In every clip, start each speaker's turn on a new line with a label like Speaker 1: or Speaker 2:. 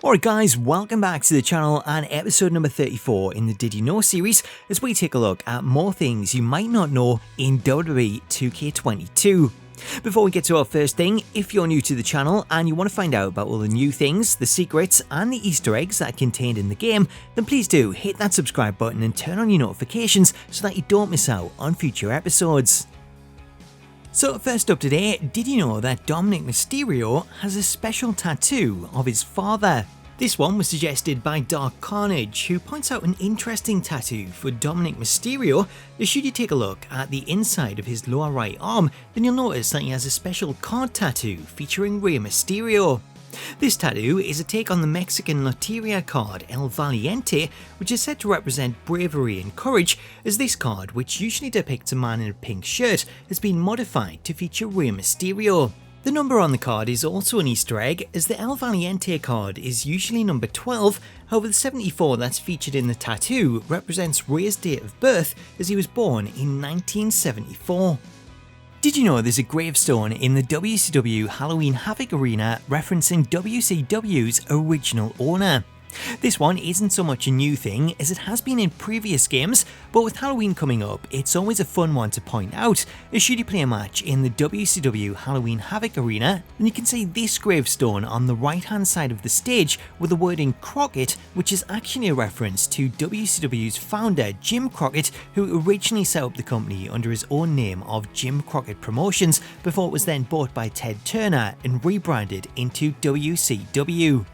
Speaker 1: Alright guys, welcome back to the channel and episode number 34 in the Did You Know series as we take a look at more things you might not know in WWE 2K22. Before we get to our first thing, if you're new to the channel and you want to find out about all the new things, the secrets and the Easter eggs that are contained in the game, then please do hit that subscribe button and turn on your notifications so that you don't miss out on future episodes. So first up today, did you know that Dominik Mysterio has a special tattoo of his father? This one was suggested by Dark Carnage, who points out an interesting tattoo for Dominik Mysterio. Should you take a look at the inside of his lower right arm, then you'll notice that he has a special card tattoo featuring Rey Mysterio. This tattoo is a take on the Mexican Loteria card El Valiente, which is said to represent bravery and courage, as this card, which usually depicts a man in a pink shirt, has been modified to feature Rey Mysterio. The number on the card is also an Easter egg, as the El Valiente card is usually number 12, however the 74 that's featured in the tattoo represents Rey's date of birth, as he was born in 1974. Did you know there's a gravestone in the WCW Halloween Havoc arena referencing WCW's original owner? This one isn't so much a new thing as it has been in previous games, but with Halloween coming up, it's always a fun one to point out, as should you play a match in the WCW Halloween Havoc arena, then you can see this gravestone on the right hand side of the stage with the wording Crockett, which is actually a reference to WCW's founder Jim Crockett, who originally set up the company under his own name of Jim Crockett Promotions before it was then bought by Ted Turner and rebranded into WCW.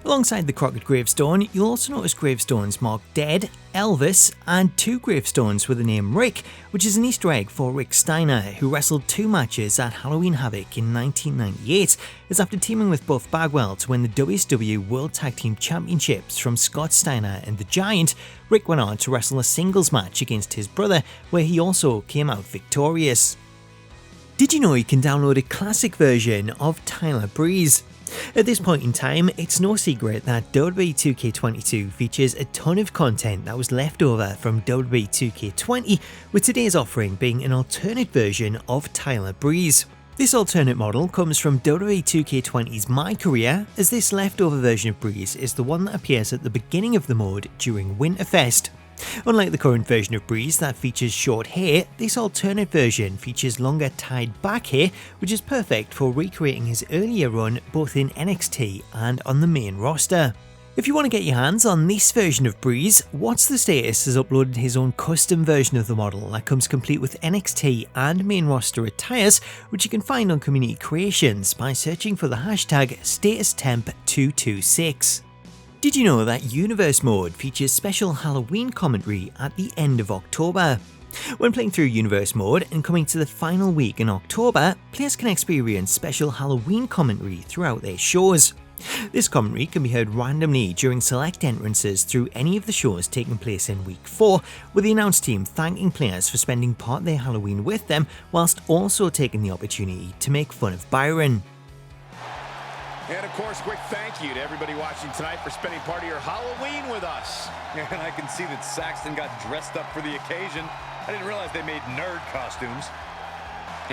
Speaker 1: Alongside the Crockett gravestone, you'll also notice gravestones marked Dead, Elvis, and 2 gravestones with the name Rick, which is an Easter egg for Rick Steiner, who wrestled 2 matches at Halloween Havoc in 1998, as after teaming with Buff Bagwell to win the WCW World Tag Team Championships from Scott Steiner and The Giant, Rick went on to wrestle a singles match against his brother, where he also came out victorious. Did you know you can download a classic version of Tyler Breeze? At this point in time, it's no secret that WWE 2K22 features a ton of content that was left over from WWE 2K20, with today's offering being an alternate version of Tyler Breeze. This alternate model comes from WWE 2K20's My Career, as this leftover version of Breeze is the one that appears at the beginning of the mode during Winterfest. Unlike the current version of Breeze that features short hair, this alternate version features longer tied back hair, which is perfect for recreating his earlier run both in NXT and on the main roster. If you want to get your hands on this version of Breeze, What's the Status has uploaded his own custom version of the model that comes complete with NXT and main roster attires, which you can find on Community Creations by searching for the hashtag StatusTemp226. Did you know that Universe Mode features special Halloween commentary at the end of October? When playing through Universe Mode and coming to the final week in October, players can experience special Halloween commentary throughout their shows. This commentary can be heard randomly during select entrances through any of the shows taking place in Week 4, with the announce team thanking players for spending part of their Halloween with them, whilst also taking the opportunity to make fun of Byron.
Speaker 2: And of course, quick thank you to everybody watching tonight for spending part of your Halloween with us.
Speaker 3: And I can see that Saxton got dressed up for the occasion. I didn't realize they made nerd costumes.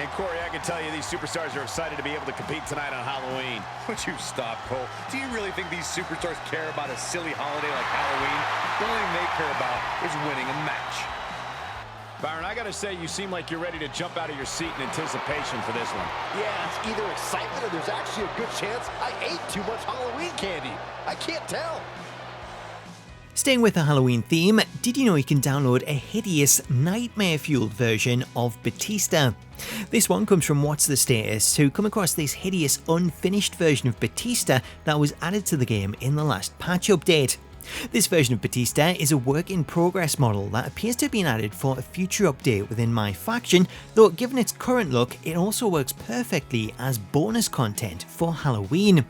Speaker 2: And Corey, I can tell you these superstars are excited to be able to compete tonight on Halloween.
Speaker 3: Would you stop, Cole? Do you really think these superstars care about a silly holiday like Halloween? The only thing they care about is winning a match.
Speaker 2: Byron, I gotta say, you seem like you're ready to jump out of your seat in anticipation for this one.
Speaker 4: Yeah, it's either excitement or there's actually a good chance I ate too much Halloween candy. I can't tell.
Speaker 1: Staying with the Halloween theme, did you know you can download a hideous, nightmare-fueled version of Batista? This one comes from What's the Status, who come across this hideous, unfinished version of Batista that was added to the game in the last patch update. This version of Batista is a work-in-progress model that appears to have been added for a future update within my faction, though given its current look, it also works perfectly as bonus content for Halloween.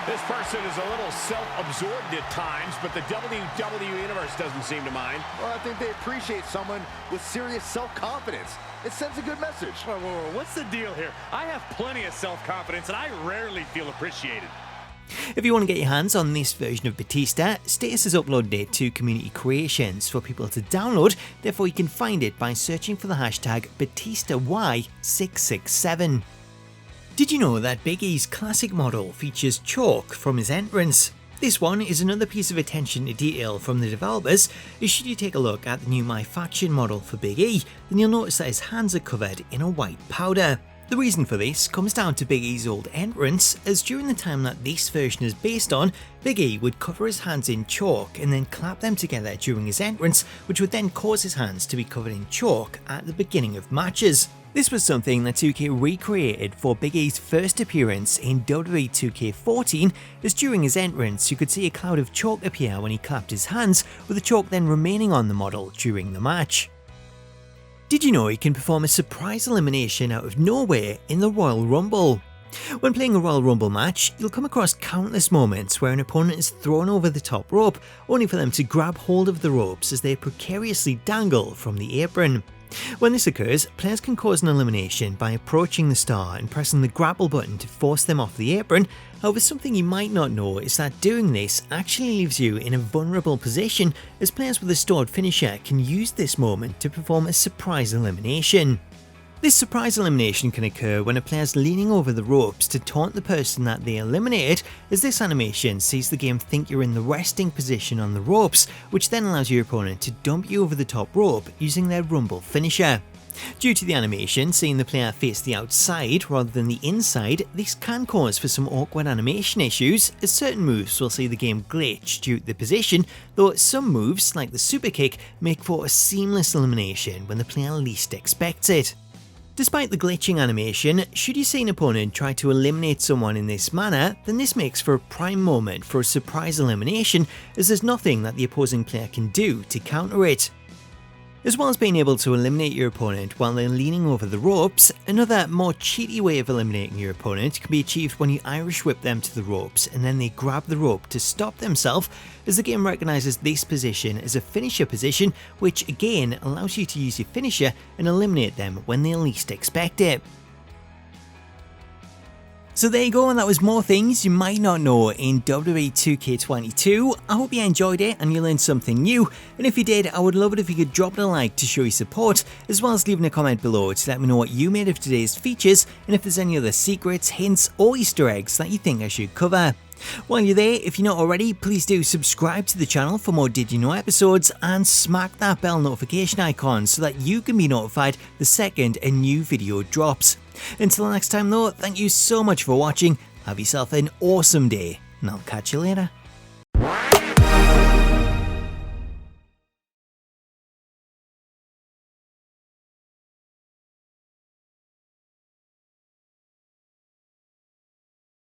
Speaker 2: This person is a little self-absorbed at times, but the WWE Universe doesn't seem to mind.
Speaker 4: Well, I think they appreciate someone with serious self-confidence. It sends a good message.
Speaker 3: Whoa, what's the deal here? I have plenty of self-confidence, and I rarely feel appreciated.
Speaker 1: If you want to get your hands on this version of Batista, Status has uploaded it to Community Creations for people to download, therefore you can find it by searching for the hashtag BatistaY667. Did you know that Big E's classic model features chalk from his entrance? This one is another piece of attention to detail from the developers, as should you take a look at the new My Faction model for Big E, then you'll notice that his hands are covered in a white powder. The reason for this comes down to Big E's old entrance, as during the time that this version is based on, Big E would cover his hands in chalk and then clap them together during his entrance, which would then cause his hands to be covered in chalk at the beginning of matches. This was something that 2K recreated for Big E's first appearance in WWE 2K14, as during his entrance you could see a cloud of chalk appear when he clapped his hands, with the chalk then remaining on the model during the match. Did you know you can perform a surprise elimination out of nowhere in the Royal Rumble? When playing a Royal Rumble match, you'll come across countless moments where an opponent is thrown over the top rope, only for them to grab hold of the ropes as they precariously dangle from the apron. When this occurs, players can cause an elimination by approaching the star and pressing the grapple button to force them off the apron. However, something you might not know is that doing this actually leaves you in a vulnerable position, as players with a stored finisher can use this moment to perform a surprise elimination. This surprise elimination can occur when a player is leaning over the ropes to taunt the person that they eliminated, as this animation sees the game think you're in the resting position on the ropes, which then allows your opponent to dump you over the top rope using their Rumble finisher. Due to the animation seeing the player face the outside rather than the inside, this can cause for some awkward animation issues, as certain moves will see the game glitch due to the position, though some moves, like the super kick, make for a seamless elimination when the player least expects it. Despite the glitching animation, should you see an opponent try to eliminate someone in this manner, then this makes for a prime moment for a surprise elimination, as there's nothing that the opposing player can do to counter it. As well as being able to eliminate your opponent while they're leaning over the ropes, another more cheaty way of eliminating your opponent can be achieved when you Irish whip them to the ropes and then they grab the rope to stop themselves, as the game recognises this position as a finisher position, which again allows you to use your finisher and eliminate them when they least expect it. So there you go, and that was more things you might not know in WWE 2K22. I hope you enjoyed it and you learned something new, and if you did, I would love it if you could drop it a like to show your support, as well as leaving a comment below to let me know what you made of today's features and if there's any other secrets, hints or Easter eggs that you think I should cover. While you're there, if you're not already, please do subscribe to the channel for more Did You Know episodes and smack that bell notification icon so that you can be notified the second a new video drops. Until next time though, thank you so much for watching, have yourself an awesome day, and I'll catch you later.